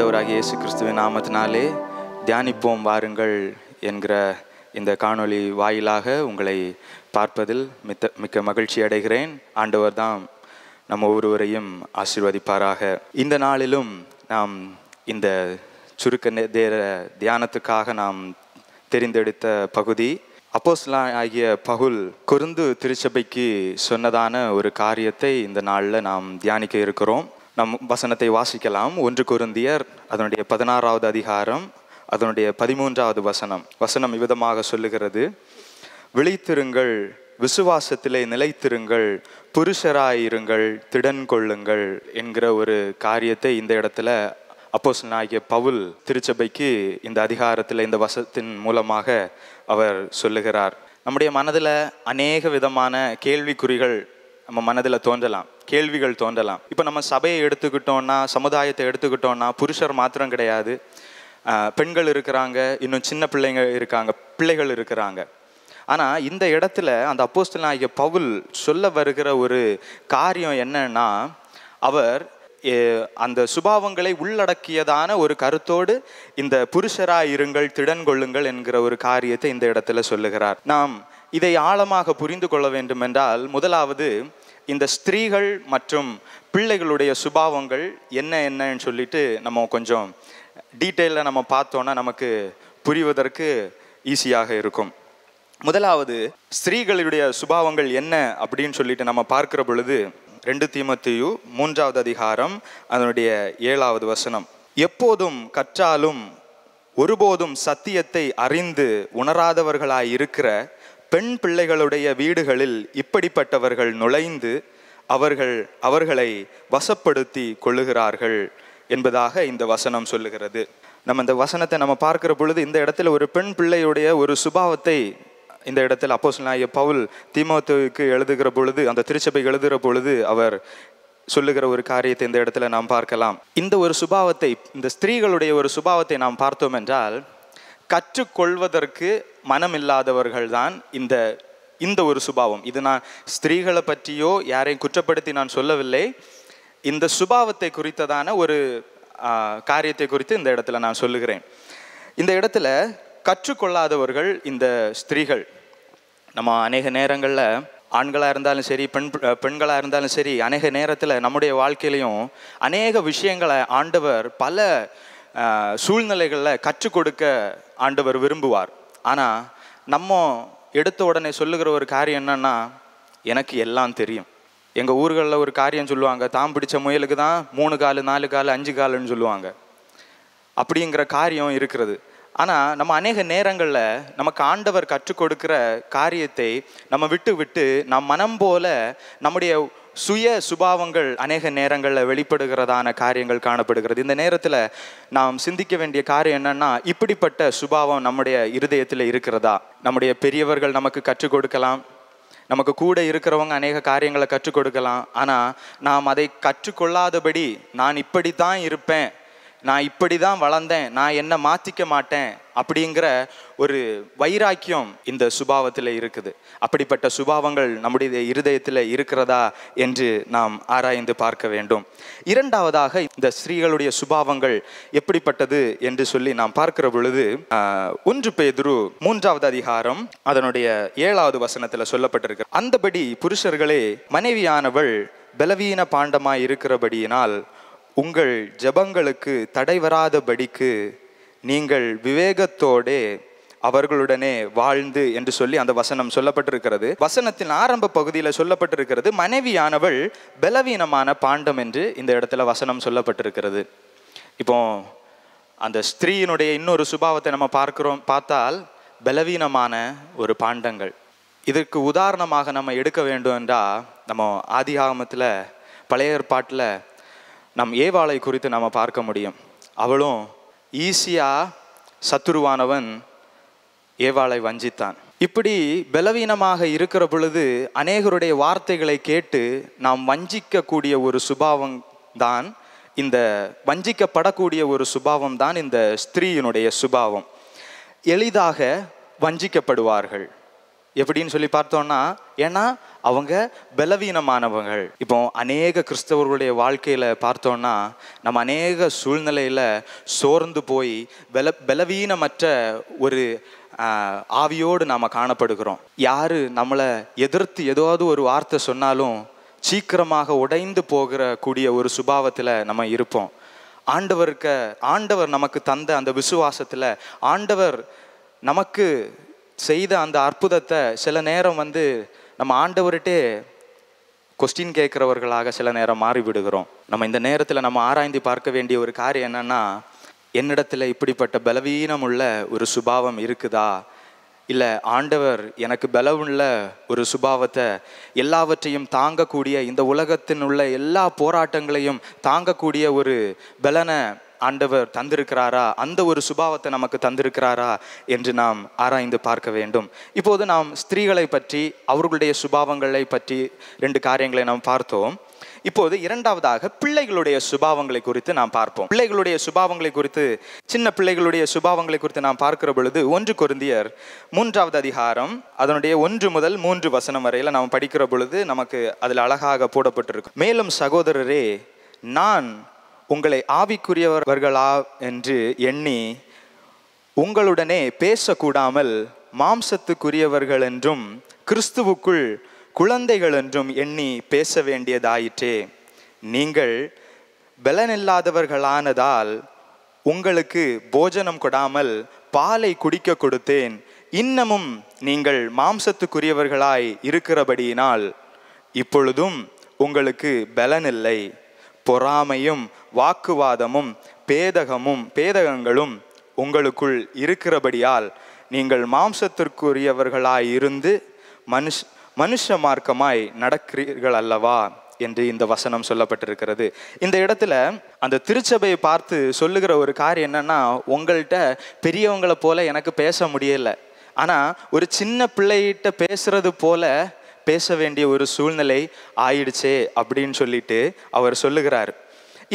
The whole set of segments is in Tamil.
ஆண்டவராகிய இயேசு கிறிஸ்துவின் நாமத்தினாலே தியானிப்போம் வாருங்கள் என்கிற இந்த காணொளி வாயிலாக உங்களை பார்ப்பதில் மிக்க மகிழ்ச்சி அடைகிறேன். ஆண்டவர் தான் நம்ம ஒவ்வொருவரையும் ஆசீர்வதிப்பாராக. இந்த நாளிலும் நாம் இந்த சுருக்க நேர தியானத்துக்காக நாம் தெரிந்தெடுத்த பகுதி அப்போஸ்தலனாகிய பவுல் கொரிந்து திருச்சபைக்கு சொன்னதான ஒரு காரியத்தை இந்த நாளில் நாம் தியானிக்க இருக்கிறோம். நம் வசனத்தை வாசிக்கலாம். 1 கொரிந்தியர் அதனுடைய 16வது அதிகாரம் அதனுடைய 13வது வசனம் விதமாக சொல்லுகிறது: விழித்திருங்கள், விசுவாசத்திலே நிலைத்திருங்கள், புருஷராயிருங்கள், திடன் கொள்ளுங்கள் என்கிற ஒரு காரியத்தை இந்த இடத்துல அப்போஸ்தலனாகிய பவுல் திருச்சபைக்கு இந்த அதிகாரத்தில் இந்த வசனத்தின் மூலமாக அவர் சொல்லுகிறார். நம்முடைய மனதில் அநேக விதமான கேள்விக்குறிகள் நம்ம மனதில் தோன்றலாம், கேள்விகள் தோன்றலாம். இப்போ நம்ம சபையை எடுத்துக்கிட்டோம்னா, சமுதாயத்தை எடுத்துக்கிட்டோம்னா, புருஷர் மாத்திரம் கிடையாது, பெண்கள் இருக்கிறாங்க, இன்னும் சின்ன பிள்ளைகள் இருக்கிறாங்க. ஆனால் இந்த இடத்துல அந்த அப்போஸ்தலனாகிய பவுல் சொல்ல வருகிற ஒரு காரியம் என்னன்னா, அவர் அந்த சுபாவங்களை உள்ளடக்கியதான ஒரு கருத்தோடு இந்த புருஷராயிருங்கள், திடன் கொள்ளுங்கள் என்கிற ஒரு காரியத்தை இந்த இடத்துல சொல்லுகிறார். நாம் இதை ஆழமாக புரிந்து கொள்ள வேண்டும் என்றால், முதலாவது இந்த ஸ்திரீகள் மற்றும் பிள்ளைகளுடைய சுபாவங்கள் என்னன்னு சொல்லிட்டு நம்ம கொஞ்சம் டீட்டெயிலில் நம்ம பார்த்தோன்னா நமக்கு புரிவதற்கு ஈஸியாக இருக்கும். முதலாவது ஸ்திரீகளுடைய சுபாவங்கள் என்ன அப்படின்னு சொல்லிட்டு நம்ம பார்க்கிற பொழுது 2 தீமோத்தேயு 3வது அதிகாரம் அதனுடைய 7வது வசனம்: எப்போதும் கற்றாலும் ஒருபோதும் சத்தியத்தை அறிந்து உணராதவர்களாய் இருக்கிற பெண் பிள்ளைகளுடைய வீடுகளில் இப்படிப்பட்டவர்கள் நுழைந்து அவர்களை வசப்படுத்தி கொள்ளுகிறார்கள் என்பதாக இந்த வசனம் சொல்லுகிறது. நம்ம இந்த வசனத்தை நம்ம பார்க்கிற பொழுது இந்த இடத்துல ஒரு பெண் பிள்ளையுடைய ஒரு சுபாவத்தை இந்த இடத்துல அப்போஸ்தலனாகிய பவுல் தீமோத்தேயுவுக்கு எழுதுகிற பொழுது, அந்த திருச்சபை எழுதுகிற பொழுது அவர் சொல்லுகிற ஒரு காரியத்தை இந்த இடத்துல நாம் பார்க்கலாம். இந்த ஒரு சுபாவத்தை, இந்த ஸ்திரீகளுடைய ஒரு சுபாவத்தை நாம் பார்த்தோம் என்றால், கற்றுக்கொள்வதற்கு மனம் இல்லாதவர்கள் தான் இந்த ஒரு சுபாவம். இது நான் ஸ்திரீகளை பற்றியோ யாரையும் குற்றப்படுத்தி நான் சொல்லவில்லை. இந்த சுபாவத்தை குறித்ததான ஒரு காரியத்தை குறித்து இந்த இடத்துல நான் சொல்லுகிறேன். இந்த இடத்துல கற்றுக்கொள்ளாதவர்கள் இந்த ஸ்திரீகள். நம்ம அநேக நேரங்களில் ஆண்களாக இருந்தாலும் சரி, பெண்களாக இருந்தாலும் சரி, அநேக நேரத்தில் நம்முடைய வாழ்க்கையிலையும் அநேக விஷயங்களை ஆண்டவர் பல சூழ்நிலைகளில் கற்றுக் கொடுக்க ஆண்டவர் விரும்புவார். ஆனால் நம்ம எடுத்த உடனே சொல்லுகிற ஒரு காரியம் என்னன்னா, எனக்கு எல்லாம் தெரியும். எங்கள் ஊர்களில் ஒரு காரியம் சொல்லுவாங்க, தாம் பிடிச்ச முயலுக்கு தான் 3 காலு 4 காலு 5 காலுன்னு சொல்லுவாங்க. அப்படிங்கிற காரியம் இருக்கிறது. ஆனால் நம்ம அநேக நேரங்களில் நமக்கு ஆண்டவர் கற்றுக் கொடுக்கிற காரியத்தை நம்ம விட்டு நம் மனம் போல நம்முடைய சுய சுபாவங்கள் அநேக நேரங்களில் வெளிப்படுகிறதான காரியங்கள் காணப்படுகிறது. இந்த நேரத்தில் நாம் சிந்திக்க வேண்டிய காரியம் என்னன்னா, இப்படிப்பட்ட சுபாவம் நம்முடைய இருதயத்தில் இருக்கிறதா? நம்முடைய பெரியவர்கள் நமக்கு கற்றுக் கொடுக்கலாம், நமக்கு கூட இருக்கிறவங்க அநேக காரியங்களை கற்றுக் கொடுக்கலாம். ஆனால் நாம் அதை கற்றுக்கொள்ளாதபடி, நான் இப்படி தான் இருப்பேன், நான் இப்படி தான் வளர்ந்தேன், நான் என்ன மாற்றிக்க மாட்டேன் அப்படிங்கிற ஒரு வைராக்கியம் இந்த சுபாவத்தில் இருக்குது. அப்படிப்பட்ட சுபாவங்கள் நம்முடைய இருதயத்தில் இருக்கிறதா என்று நாம் ஆராய்ந்து பார்க்க வேண்டும். இரண்டாவதாக, இந்த ஸ்திரீகளுடைய சுபாவங்கள் எப்படிப்பட்டது என்று சொல்லி நாம் பார்க்கிற பொழுது 1 பேதுரு 3வது அதிகாரம் அதனுடைய 7வது வசனத்தில் சொல்லப்பட்டிருக்கு: அந்தபடி புருஷர்களே, மனைவியானவள் பலவீன பாண்டமாய் இருக்கிறபடியினால் உங்கள் ஜெபங்களுக்கு தடை வராதபடிக்கு நீங்கள் விவேகத்தோடே அவர்களுடனே வாழ்ந்து என்று சொல்லி அந்த வசனம் சொல்லப்பட்டிருக்கிறது. வசனத்தின் ஆரம்ப பகுதியில் சொல்லப்பட்டிருக்கிறது, மனைவியானவள் பலவீனமான பாண்டம் என்று இந்த இடத்துல வசனம் சொல்லப்பட்டிருக்கிறது. இப்போ அந்த ஸ்திரீயினுடைய இன்னொரு சுபாவத்தை நம்ம பார்த்தால் பலவீனமான ஒரு பாண்டங்கள். இதற்கு உதாரணமாக நம்ம எடுக்க வேண்டும் என்றால், நம்ம ஆதியாகமத்தில் பழைய ஏற்பாட்டில் நம் ஏவாளை குறித்து நம்ம பார்க்க முடியும். அவளும் ஈஸியாக சத்துருவானவன் ஏவாளை வஞ்சித்தான். இப்படி பலவீனமாக இருக்கிற பொழுது அநேகருடைய வார்த்தைகளை கேட்டு நாம் வஞ்சிக்கக்கூடிய ஒரு சுபாவம் தான், இந்த வஞ்சிக்கப்படக்கூடிய ஒரு சுபாவம் தான் இந்த ஸ்திரீயினுடைய சுபாவம். எளிதாக வஞ்சிக்கப்படுவார்கள். எப்படின்னு சொல்லி பார்த்தோம்னா, ஏன்னா அவங்க பலவீனமானவங்கள். இப்போ அநேக கிறிஸ்தவர்களுடைய வாழ்க்கையில் பார்த்தோன்னா நம்ம அநேக சூழ்நிலையில் சோர்ந்து போய் பலவீனமற்ற ஒரு ஆவியோடு நாம் காணப்படுகிறோம். யார் நம்மளை எதிர்த்து ஏதாவது ஒரு வார்த்தை சொன்னாலும் சீக்கிரமாக உடைந்து போகிற கூடிய ஒரு சுபாவத்தில் நம்ம இருப்போம். ஆண்டவர் நமக்கு தந்த அந்த விசுவாசத்தில் ஆண்டவர் நமக்கு செய்த அந்த அற்புதத்தை சில நேரம் நம்ம ஆண்டவர்கிட்டே கொஸ்டின் கேட்குறவர்களாக சில நேரம் மாறிவிடுகிறோம். நம்ம இந்த நேரத்தில் நம்ம ஆராய்ந்து பார்க்க வேண்டிய ஒரு காரியம் என்னன்னா, என்னிடத்தில் இப்படிப்பட்ட பலவீனம் உள்ள ஒரு சுபாவம் இருக்குதா, இல்லை ஆண்டவர் எனக்கு பலவுள்ள ஒரு சுபாவத்தை, எல்லாவற்றையும் தாங்கக்கூடிய, இந்த உலகத்தின் உள்ள எல்லா போராட்டங்களையும் தாங்கக்கூடிய ஒரு பலனை ஆண்டவர் தந்திருக்கிறாரா, அந்த ஒரு சுபாவத்தை நமக்கு தந்திருக்கிறாரா என்று நாம் ஆராய்ந்து பார்க்க வேண்டும். இப்போது நாம் ஸ்திரீகளை பற்றி அவர்களுடைய சுபாவங்களை பற்றி 2 காரியங்களை நாம் பார்த்தோம். இப்போது இரண்டாவதாக பிள்ளைகளுடைய சுபாவங்களை குறித்து நாம் பார்ப்போம். பிள்ளைகளுடைய சுபாவங்களை குறித்து, சின்ன பிள்ளைகளுடைய சுபாவங்களை குறித்து நாம் பார்க்கிற பொழுது 1 கொரிந்தியர் 3வது அதிகாரம் அதனுடைய 1 முதல் 3 வசனம் வரையில் நாம் படிக்கிற பொழுது நமக்கு அதில் அழகாக போடப்பட்டிருக்கும். மேலும் சகோதரரே, நான் உங்களை ஆவிக்குரியவர்களா என்று எண்ணி உங்களுடனே பேசக்கூடாமல் மாம்சத்துக்குரியவர்கள் என்றும் கிறிஸ்துவுக்குள் குழந்தைகள் என்றும் எண்ணி பேச வேண்டியதாயிற்றே. நீங்கள் பலனில்லாதவர்களானதால் உங்களுக்கு போஜனம் கொடாமல் பாலை குடிக்க கொடுத்தேன். இன்னமும் நீங்கள் மாம்சத்துக்குரியவர்களாய் இருக்கிறபடியினால் இப்பொழுதும் உங்களுக்கு பலனில்லை. பொறாமையும் வாக்குவாதமும் பேதகங்களும் உங்களுக்குள் இருக்கிறபடியால் நீங்கள் மாம்சத்திற்குரியவர்களாய் இருந்து மனுஷ மார்க்கமாய் நடக்கிறீர்கள் அல்லவா என்று இந்த வசனம் சொல்லப்பட்டிருக்கிறது. இந்த இடத்துல அந்த திருச்சபையை பார்த்து சொல்லுகிற ஒரு காரியம் என்னன்னா, உங்கள்கிட்ட பெரியவங்களை போல எனக்கு பேச முடியல, ஆனால் ஒரு சின்ன பிள்ளைகிட்ட பேசுறது போல பேச வேண்டிய ஒரு சூழ்நிலை ஆயிடுச்சே அப்படின்னு சொல்லிட்டு அவர் சொல்லுகிறார்.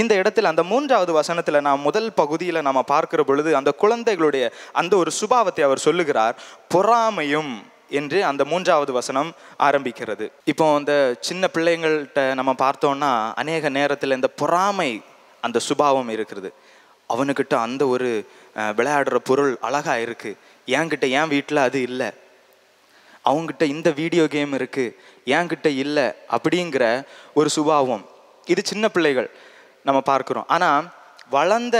இந்த இடத்துல அந்த 3வது வசனத்தில் நாம் முதல் பகுதியில் நாம் பார்க்கிற பொழுது அந்த குழந்தைகளுடைய அந்த ஒரு சுபாவத்தை அவர் சொல்லுகிறார். பொறாமையும் என்று அந்த 3வது வசனம் ஆரம்பிக்கிறது. இப்போ அந்த சின்ன பிள்ளைங்கள்கிட்ட நம்ம பார்த்தோம்னா அநேக நேரத்தில் இந்த பொறாமை அந்த சுபாவம் இருக்கிறது. அவனுக்கிட்ட அந்த ஒரு விளையாடுற பொருள் அழகா இருக்கு, என்கிட்ட என் வீட்டில் அது இல்லை, அவங்ககிட்ட இந்த வீடியோ கேம் இருக்கு, என்கிட்ட இல்லை அப்படிங்கிற ஒரு சுபாவம். இது சின்ன பிள்ளைகள் நம்ம பார்க்கிறோம். ஆனால் வளர்ந்த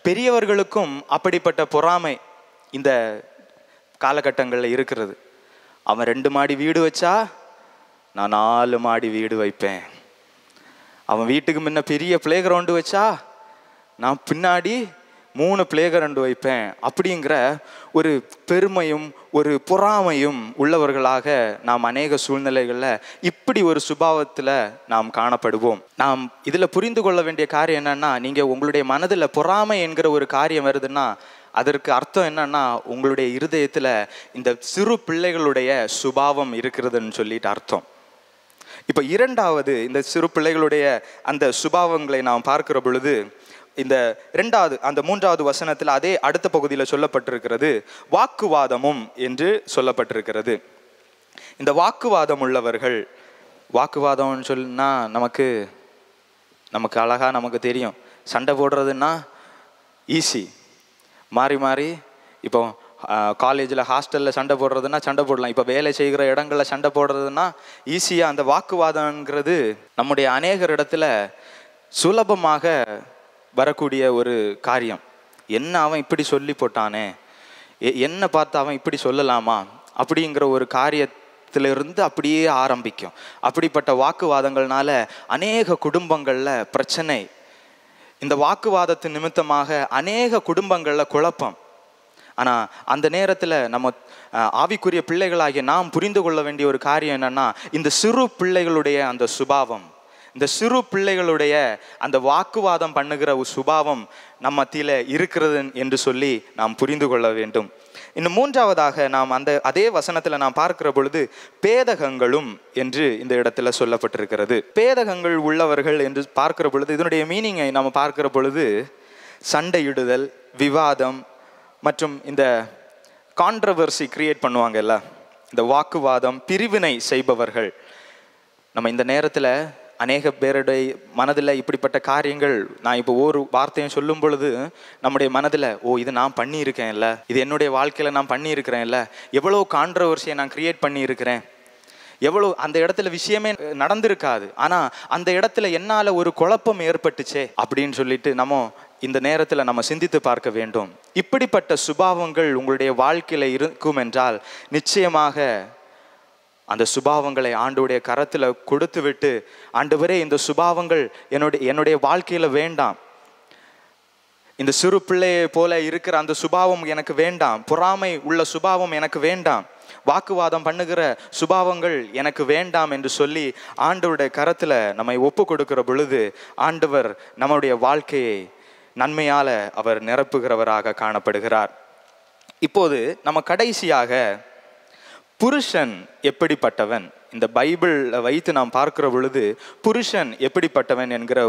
பெரியவர்களுக்கும் அப்படிப்பட்ட பொறாமை இந்த காலகட்டங்களில் இருக்கிறது. அவன் 2 மாடி வீடு வச்சா நான் 4 மாடி வீடு வைப்பேன். அவன் வீட்டுக்கு முன்ன பெரிய பிளே கிரவுண்டு வச்சா நான் பின்னாடி 3 பிளே கிரவுண்டு வைப்பேன். அப்படிங்கிற ஒரு பெருமையும் ஒரு பொறாமையும் உள்ளவர்களாக நாம் அநேக சூழ்நிலைகளில் இப்படி ஒரு சுபாவத்தில் நாம் காணப்படுவோம். நாம் இதில் புரிந்து கொள்ள வேண்டிய காரியம் என்னன்னா, நீங்கள் உங்களுடைய மனதில் பொறாமை என்கிற ஒரு காரியம் வருதுன்னா அதற்கு அர்த்தம் என்னன்னா, உங்களுடைய இருதயத்தில் இந்த சிறு பிள்ளைகளுடைய சுபாவம் இருக்கிறதுன்னு சொல்லிட்டு அர்த்தம். இப்போ இரண்டாவது இந்த சிறு பிள்ளைகளுடைய அந்த சுபாவங்களை நாம் பார்க்கிற பொழுது இந்த அந்த 3வது வசனத்தில் அதே அடுத்த பகுதியில் சொல்லப்பட்டிருக்கிறது வாக்குவாதமும் என்று சொல்லப்பட்டிருக்கிறது. இந்த வாக்குவாதம் உள்ளவர்கள், வாக்குவாதம்னு சொன்னா நமக்கு அழகா நமக்கு தெரியும். சண்டை போடுறதுன்னா ஈஸி, மாறி மாறி. இப்போ காலேஜில் ஹாஸ்டலில் சண்டை போடுறதுன்னா சண்டை போடலாம். இப்போ வேலை செய்கிற இடங்களில் சண்டை போடுறதுன்னா ஈஸியாக. அந்த வாக்குவாதங்கிறது நம்முடைய அநேகர் இடத்துல சுலபமாக வரக்கூடிய ஒரு காரியம். என்ன அவன் இப்படி சொல்லி போட்டானே, என்ன பார்த்து அவன் இப்படி சொல்லலாமா அப்படிங்கிற ஒரு காரியத்திலிருந்து அப்படியே ஆரம்பிக்கும். அப்படிப்பட்ட வாக்குவாதங்கள்னால அநேக குடும்பங்களில் பிரச்சனை. இந்த வாக்குவாதத்தின் நிமித்தமாக அநேக குடும்பங்களில் குழப்பம். ஆனால் அந்த நேரத்தில் நம்ம ஆவிக்குரிய பிள்ளைகளாகிய நாம் புரிந்து கொள்ள வேண்டிய ஒரு காரியம் என்னன்னா, இந்த சிறு பிள்ளைகளுடைய அந்த சுபாவம், இந்த சிறு பிள்ளைகளுடைய அந்த வாக்குவாதம் பண்ணுகிற ஒரு சுபாவம் நம்ம மத்தியில் இருக்கிறது என்று சொல்லி நாம் புரிந்து கொள்ள வேண்டும். இன்னும் 3வதாக நாம் அதே வசனத்தில் நாம் பார்க்கிற பொழுது பேதகங்களும் என்று இந்த இடத்துல சொல்லப்பட்டிருக்கிறது. பேதகங்கள் உள்ளவர்கள் என்று பார்க்கிற பொழுது இதனுடைய மீனிங்கை நாம் பார்க்கிற பொழுது சண்டையிடுதல், விவாதம் மற்றும் இந்த கான்ட்ரவர்சி கிரியேட் பண்ணுவாங்கல்ல, இந்த வாக்குவாதம், பிரிவினை செய்பவர்கள். நம்ம இந்த நேரத்தில் அநேக பேருடைய மனதில் இப்படிப்பட்ட காரியங்கள், நான் இப்போ ஒரு வார்த்தையும் சொல்லும் பொழுது நம்முடைய மனதில், இது நான் பண்ணியிருக்கேன்ல, இது என்னுடைய வாழ்க்கையில் நான் பண்ணியிருக்கிறேன்ல, எவ்வளோ கான்ட்ரவர்சியை நான் கிரியேட் பண்ணியிருக்கிறேன், எவ்வளோ அந்த இடத்துல விஷயமே நடந்திருக்காது, ஆனால் அந்த இடத்துல என்னால் ஒரு குழப்பம் ஏற்பட்டுச்சே அப்படின்னு சொல்லிட்டு நம்ம இந்த நேரத்தில் நம்ம சிந்தித்து பார்க்க வேண்டும். இப்படிப்பட்ட சுபாவங்கள் உங்களுடைய வாழ்க்கையில் இருக்கும் என்றால் நிச்சயமாக அந்த சுபாவங்களை ஆண்டவருடைய கரத்தில் கொடுத்து விட்டு, ஆண்டவரே இந்த சுபாவங்கள் என்னுடைய வாழ்க்கையில் வேண்டாம், இந்த சிறு பிள்ளையை போல இருக்கிற அந்த சுபாவம் எனக்கு வேண்டாம், பொறாமை உள்ள சுபாவம் எனக்கு வேண்டாம், வாக்குவாதம் பண்ணுகிற சுபாவங்கள் எனக்கு வேண்டாம் என்று சொல்லி ஆண்டவருடைய கரத்தில் நம்மை ஒப்பு கொடுக்கிற பொழுது ஆண்டவர் நம்முடைய வாழ்க்கையை நன்மையால அவர் நிரப்புகிறவராக காணப்படுகிறார். இப்போது நம்ம கடைசியாக புருஷன் எப்படிப்பட்டவன், இந்த பைபிளை வைத்து நாம் பார்க்கிற பொழுது புருஷன் எப்படிப்பட்டவன் என்கிற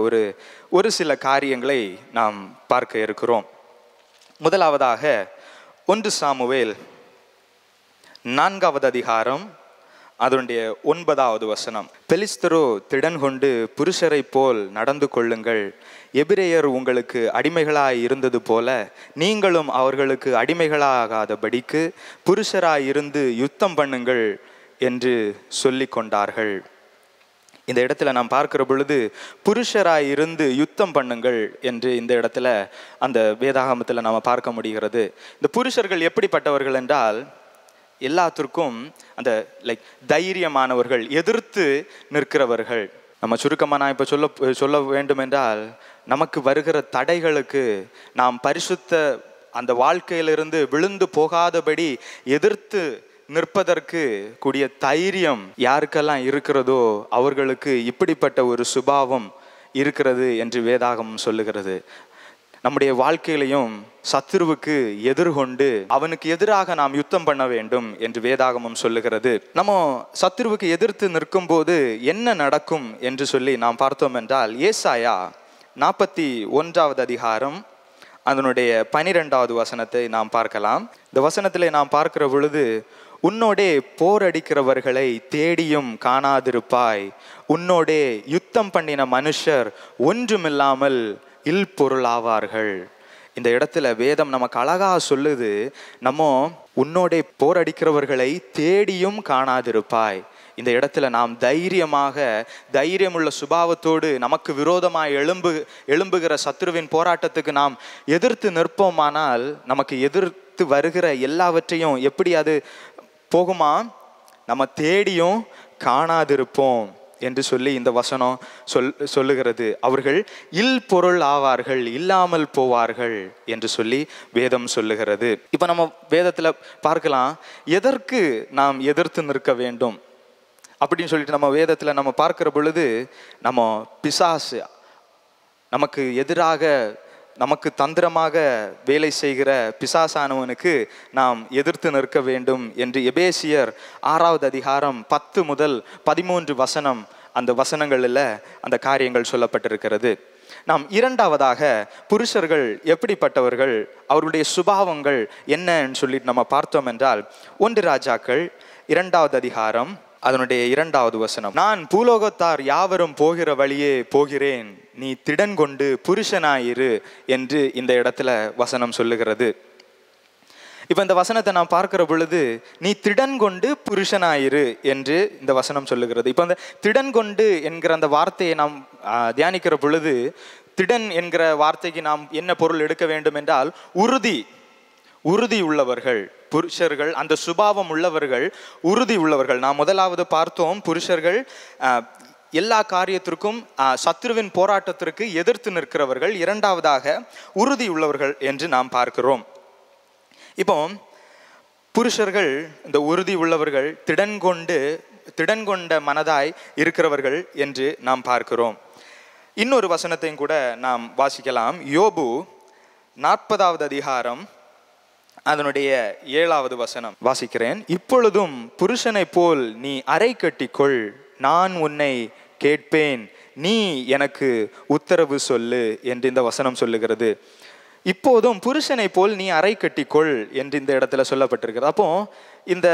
ஒரு சில காரியங்களை நாம் பார்க்க இருக்கிறோம். முதலாவதாக 1 சாமுவேல் 4வது அதிகாரம் அதனுடைய 9வது வசனம். பெலிஸ்தரோ திடன் கொண்டு புருஷரை போல் நடந்து கொள்ளுங்கள், எபிரேயர் உங்களுக்கு அடிமைகளாய் இருந்தது போல நீங்களும் அவர்களுக்கு அடிமைகளாகாதபடிக்கு புருஷராய் இருந்து யுத்தம் பண்ணுங்கள் என்று சொல்லி கொண்டார்கள். இந்த இடத்துல நாம் பார்க்கிற பொழுது புருஷராய் இருந்து யுத்தம் பண்ணுங்கள் என்று இந்த இடத்துல அந்த வேதாகமத்தில் நாம் பார்க்க முடிகிறது. இந்த புருஷர்கள் எப்படிப்பட்டவர்கள் என்றால், எல்லாத்திற்கும் அந்த தைரியமானவர்கள், எதிர்த்து நிற்கிறவர்கள். நம்ம சுருக்கமாக நான் இப்போ சொல்ல வேண்டும் என்றால், நமக்கு வருகிற தடைகளுக்கு நாம் பரிசுத்த அந்த வாழ்க்கையிலிருந்து விழுந்து போகாதபடி எதிர்த்து நிற்பதற்கு கூடிய தைரியம் யாருக்கெல்லாம் இருக்கிறதோ அவர்களுக்கு இப்படிப்பட்ட ஒரு சுபாவம் இருக்கிறது என்று வேதாகமம் சொல்லுகிறது. நம்முடைய வாழ்க்கையிலையும் சத்துருவுக்கு எதிர்கொண்டு அவனுக்கு எதிராக நாம் யுத்தம் பண்ண வேண்டும் என்று வேதாகமம் சொல்லுகிறது. நம்ம சத்துருவுக்கு எதிர்த்து நிற்கும் போது என்ன நடக்கும் என்று சொல்லி நாம் பார்த்தோம் என்றால், ஏசாயா 41வது அதிகாரம் அதனுடைய 12வது வசனத்தை நாம் பார்க்கலாம். இந்த வசனத்திலே நாம் பார்க்கிற பொழுது, உன்னோடே போரடிக்கிறவர்களை தேடியும் காணாதிருப்பாய், உன்னோடே யுத்தம் பண்ணின மனுஷர் ஒன்றுமில்லாமல் இல்பொருளாவார்கள். இந்த இடத்துல வேதம் நமக்கு அழகா சொல்லுது, நம்ம உன்னோடே போரடிக்கிறவர்களை தேடியும் காணாதிருப்பாய். இந்த இடத்துல நாம் தைரியமுள்ள சுபாவத்தோடு நமக்கு விரோதமாய் எழும்புகிற சத்துருவின் போராட்டத்துக்கு நாம் எதிர்த்து நிற்போமானால் நமக்கு எதிர்த்து வருகிற எல்லாவற்றையும் எப்படி அது போகுமா, நம்ம தேடியும் காணாதிருப்போம் என்று சொல்லி இந்த வசனம் சொல்லுகிறது. அவர்கள் இல்பொருள் ஆவார்கள், இல்லாமல் போவார்கள் என்று சொல்லி வேதம் சொல்லுகிறது. இப்போ நம்ம வேதத்தில் பார்க்கலாம், எதற்கு நாம் எதிர்த்து நிற்க வேண்டும் அப்படின்னு சொல்லிட்டு நம்ம வேதத்தில் நம்ம பார்க்கிற பொழுது, நம்ம பிசாசு நமக்கு எதிராக நமக்கு தந்திரமாக வேலை செய்கிற பிசாசானவனுக்கு நாம் எதிர்த்து நிற்க வேண்டும் என்று எபேசியர் 6வது அதிகாரம் 10 முதல் 13 வசனம், அந்த வசனங்களில் அந்த காரியங்கள் சொல்லப்பட்டிருக்கிறது. நாம் இரண்டாவதாக புருஷர்கள் எப்படிப்பட்டவர்கள், அவருடைய சுபாவங்கள் என்னன்னு சொல்லிட்டு நம்ம பார்த்தோம் என்றால், 1 ராஜாக்கள் 2வது அதிகாரம் அதனுடைய 2வது வசனம். நான் பூலோகத்தார் யாவரும் போகிற வழியே போகிறேன், நீ திடன் கொண்டு புருஷனாயிரு என்று இந்த இடத்துல வசனம் சொல்லுகிறது. இப்போ இந்த வசனத்தை நான் பார்க்கிற பொழுது, நீ திடன் கொண்டு புருஷனாயிரு என்று இந்த வசனம் சொல்லுகிறது. இப்போ அந்த திடன் கொண்டு என்கிற அந்த வார்த்தையை நாம் தியானிக்கிற பொழுது, திடன் என்கிற வார்த்தைக்கு நாம் என்ன பொருள் எடுக்க வேண்டும் என்றால், உறுதி உள்ளவர்கள் புருஷர்கள், அந்த சுபாவம் உள்ளவர்கள், உறுதி உள்ளவர்கள். நாம் முதலாவது பார்த்தோம், புருஷர்கள் எல்லா காரியத்திற்கும் சத்துருவின் போராட்டத்திற்கு எதிர்த்து நிற்கிறவர்கள். இரண்டாவதாக உறுதி உள்ளவர்கள் என்று நாம் பார்க்கிறோம். இப்போ புருஷர்கள் இந்த உறுதி உள்ளவர்கள், திடன் கொண்ட மனதாய் இருக்கிறவர்கள் என்று நாம் பார்க்கிறோம். இன்னொரு வசனத்தையும் கூட நாம் வாசிக்கலாம். யோபு 40வது அதிகாரம் அதனுடைய 7வது வசனம் வாசிக்கிறேன். இப்பொழுதும் புருஷனை போல் நீ அறை கட்டிக்கொள், நான் உன்னை கேட்பேன், நீ எனக்கு உத்தரவு சொல்லு என்று இந்த வசனம் சொல்லுகிறது. இப்போதும் புருஷனை போல் நீ அறை கட்டிக்கொள் என்று இந்த இடத்துல சொல்லப்பட்டிருக்கிறது. அப்போ இந்த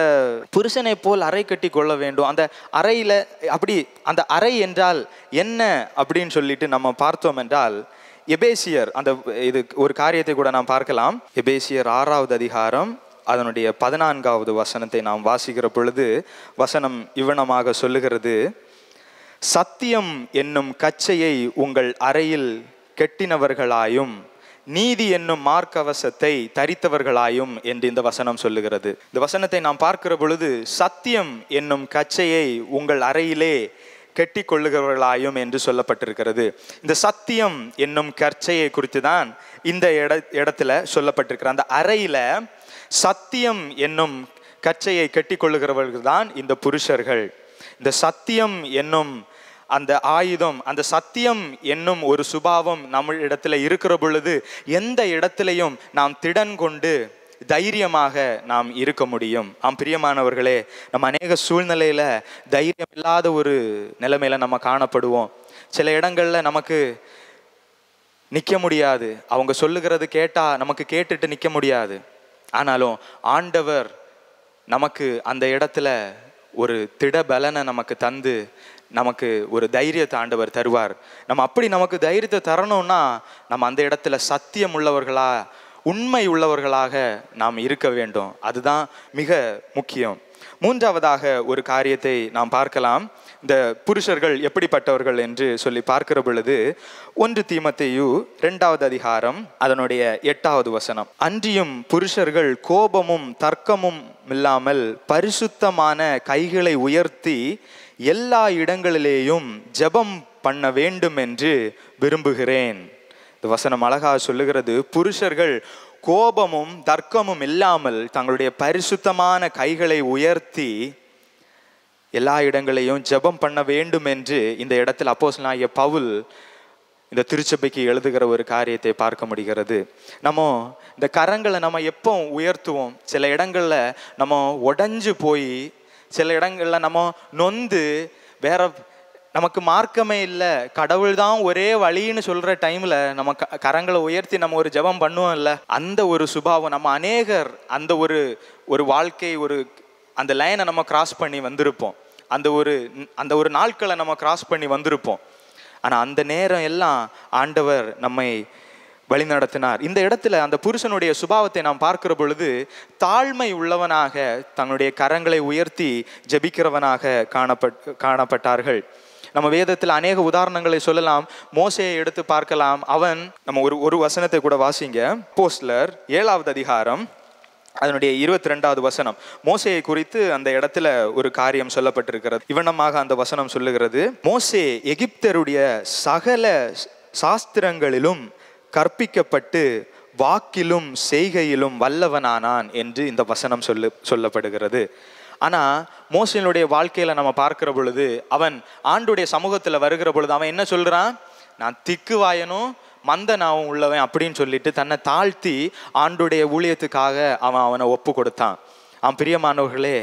புருஷனை போல் அறை கட்டி கொள்ள வேண்டும். அந்த அறையில அப்படி அந்த அறை என்றால் என்ன அப்படின்னு சொல்லிட்டு நம்ம பார்த்தோம் என்றால், எபேசியர் அந்த இது ஒரு காரியத்தை கூட நாம் பார்க்கலாம். எபேசியர் 6வது அதிகாரம் அதனுடைய 14வது வசனத்தை நாம் வாசிக்கிற பொழுது வசனம் இவ்வனமாக சொல்லுகிறது, சத்தியம் என்னும் கச்சையை உங்கள் அறையில் கெட்டினவர்களாயும் நீதி என்னும் மார்க்கவசத்தை தரித்தவர்களாயும் என்று இந்த வசனம் சொல்லுகிறது. இந்த வசனத்தை நாம் பார்க்கிற பொழுது சத்தியம் என்னும் கச்சையை உங்கள் அறையிலே கெட்டி கொள்ளுகிறவர்களாயும் என்று சொல்லப்பட்டிருக்கிறது. இந்த சத்தியம் என்னும் கச்சையை குறித்து தான் இந்த இடத்துல சொல்லப்பட்டிருக்கிற அந்த அறையில சத்தியம் என்னும் கச்சையை கெட்டி கொள்ளுகிறவர்கள் தான் இந்த புருஷர்கள். இந்த சத்தியம் என்னும் அந்த ஆயுதம், அந்த சத்தியம் என்னும் ஒரு சுபாவம் நம்ம இடத்துல இருக்கிற பொழுது எந்த இடத்திலையும் நாம் திடன் கொண்டு தைரியமாக நாம் இருக்க முடியும். பிரியமானவர்களே, நம்ம அநேக சூழ்நிலையில தைரியம் இல்லாத ஒரு நிலைமையில நம்ம காணப்படுவோம். சில இடங்கள்ல நமக்கு நிற்க முடியாது, அவங்க சொல்லுகிறது கேட்டா நமக்கு கேட்டுட்டு நிற்க முடியாது. ஆனாலும் ஆண்டவர் நமக்கு அந்த இடத்துல ஒரு திடபலனை நமக்கு தந்து நமக்கு ஒரு தைரியத்தை ஆண்டவர் தருவார். நம்ம அப்படி நமக்கு தைரியத்தை தரணும்னா நம்ம அந்த இடத்துல சத்தியம் உள்ளவர்களா, உண்மை உள்ளவர்களாக நாம் இருக்க வேண்டும். அதுதான் மிக முக்கியம். மூன்றாவதாக ஒரு காரியத்தை நாம் பார்க்கலாம். இந்த புருஷர்கள் எப்படிப்பட்டவர்கள் என்று சொல்லி பார்க்கிற பொழுது 1 தீமோத்தேயு 2வது அதிகாரம் அதனுடைய 8வது வசனம், அன்றியும் புருஷர்கள் கோபமும் தர்க்கமும் இல்லாமல் பரிசுத்தமான கைகளை உயர்த்தி எல்லா இடங்களிலேயும் ஜெபம் பண்ண வேண்டும் என்று விரும்புகிறேன். இந்த வசனம் அழகா சொல்லுகிறது, புருஷர்கள் கோபமும் தர்க்கமும் இல்லாமல் தங்களுடைய பரிசுத்தமான கைகளை உயர்த்தி எல்லா இடங்களையும் ஜெபம் பண்ண வேண்டும் என்று இந்த இடத்தில் அப்போஸ்தலனாகிய பவுல் இந்த திருச்சபைக்கு எழுதுகிற ஒரு காரியத்தை பார்க்க முடிகிறது. நம்ம இந்த கரங்களை நம்ம எப்போ உயர்த்துவோம்? சில இடங்கள்ல நம்ம உடைஞ்சு போய், சில இடங்கள்ல நம்ம நொந்து, வேற நமக்கு மார்க்கமே இல்லை, கடவுள் தான் ஒரே வழின்னு சொல்ற டைம்ல நம்ம கரங்களை உயர்த்தி நம்ம ஒரு ஜெபம் பண்ணுவோம் இல்லை? அந்த ஒரு சுபாவம் நம்ம அநேகர் அந்த ஒரு வாழ்க்கை, ஒரு அந்த லைனை நம்ம கிராஸ் பண்ணி வந்திருப்போம். அந்த ஒரு நாட்களை நம்ம கிராஸ் பண்ணி வந்திருப்போம். ஆனால் அந்த நேரம் எல்லாம் ஆண்டவர் நம்மை வழி நடத்தினார். இந்த இடத்துல அந்த புருஷனுடைய சுபாவத்தை நாம் பார்க்கிற பொழுது தாழ்மை உள்ளவனாக தன்னுடைய கரங்களை உயர்த்தி ஜெபிக்கிறவனாக காணப்பட்டார்கள். நம்ம வேதத்தில் அநேக உதாரணங்களை சொல்லலாம். மோசேயை எடுத்து பார்க்கலாம். அவன் நம்ம ஒரு வசனத்தை கூட வாசிங்க. அப்போஸ்தலர் 7வது அதிகாரம் அதனுடைய 22வது வசனம். மோசேயை குறித்து அந்த இடத்துல ஒரு காரியம் சொல்லப்பட்டிருக்கிறது. இவனமாக அந்த வசனம் சொல்லுகிறது, மோசே எகிப்தருடைய சகல சாஸ்திரங்களிலும் கற்பிக்கப்பட்டு வாக்கிலும் செய்கையிலும் வல்லவனானான் என்று இந்த வசனம் சொல்லப்படுகிறது. ஆனா மோசேனுடைய வாழ்க்கையில நம்ம பார்க்கிற பொழுது அவன் ஆண்டுடைய சமூகத்துல வருகிற பொழுது அவன் என்ன சொல்றான்? நான் திக்குவாயனும் மந்தனாவும் உள்ளவன் அப்படின்னு சொல்லிட்டு தன்னை தாழ்த்தி ஆண்டுடைய ஊழியத்துக்காக அவனை ஒப்பு கொடுத்தான். பிரியமானவர்களே,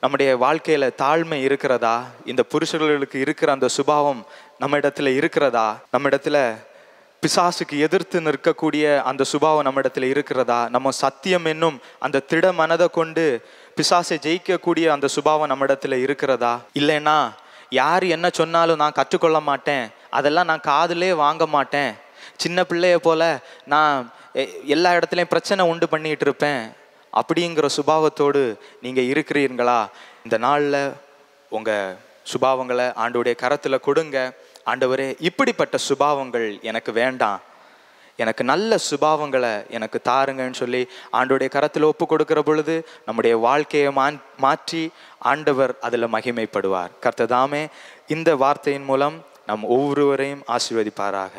நம்முடைய வாழ்க்கையில தாழ்மை இருக்கிறதா? இந்த புருஷர்களுக்கு இருக்கிற அந்த சுபாவம் நம்ம இடத்துல இருக்கிறதா? நம்ம இடத்துல பிசாசுக்கு எதிர்த்து நிற்கக்கூடிய அந்த சுபாவம் நம்ம இடத்துல இருக்கிறதா? நம்ம சத்தியம் என்னும் அந்த திட மனதை கொண்டு பிசாசை ஜெயிக்கக்கூடிய அந்த சுபாவம் நம்ம இடத்துல இருக்கிறதா? இல்லைன்னா யார் என்ன சொன்னாலும் நான் கற்றுக்கொள்ள மாட்டேன், அதெல்லாம் நான் காதிலே வாங்க மாட்டேன், சின்ன பிள்ளைய போல நான் எல்லா இடத்துலையும் பிரச்சனை உண்டு பண்ணிட்டு இருப்பேன் அப்படிங்கிற சுபாவத்தோடு நீங்க இருக்கிறீர்களா? இந்த நாளில் உங்க சுபாவங்களை ஆண்டவருடைய கரத்துல கொடுங்க. ஆண்டவரே, இப்படிப்பட்ட சுபாவங்கள் எனக்கு வேண்டாம், எனக்கு நல்ல சுபாவங்களை எனக்கு தாருங்கன்னு சொல்லி ஆண்டவருடைய கரத்தில் ஒப்பு கொடுக்கிற பொழுது நம்முடைய வாழ்க்கையை மாற்றி ஆண்டவர் அதில் மகிமைப்படுவார். கர்த்தர் தாமே இந்த வார்த்தையின் மூலம் நம் ஒவ்வொருவரையும் ஆசீர்வதிப்பாராக.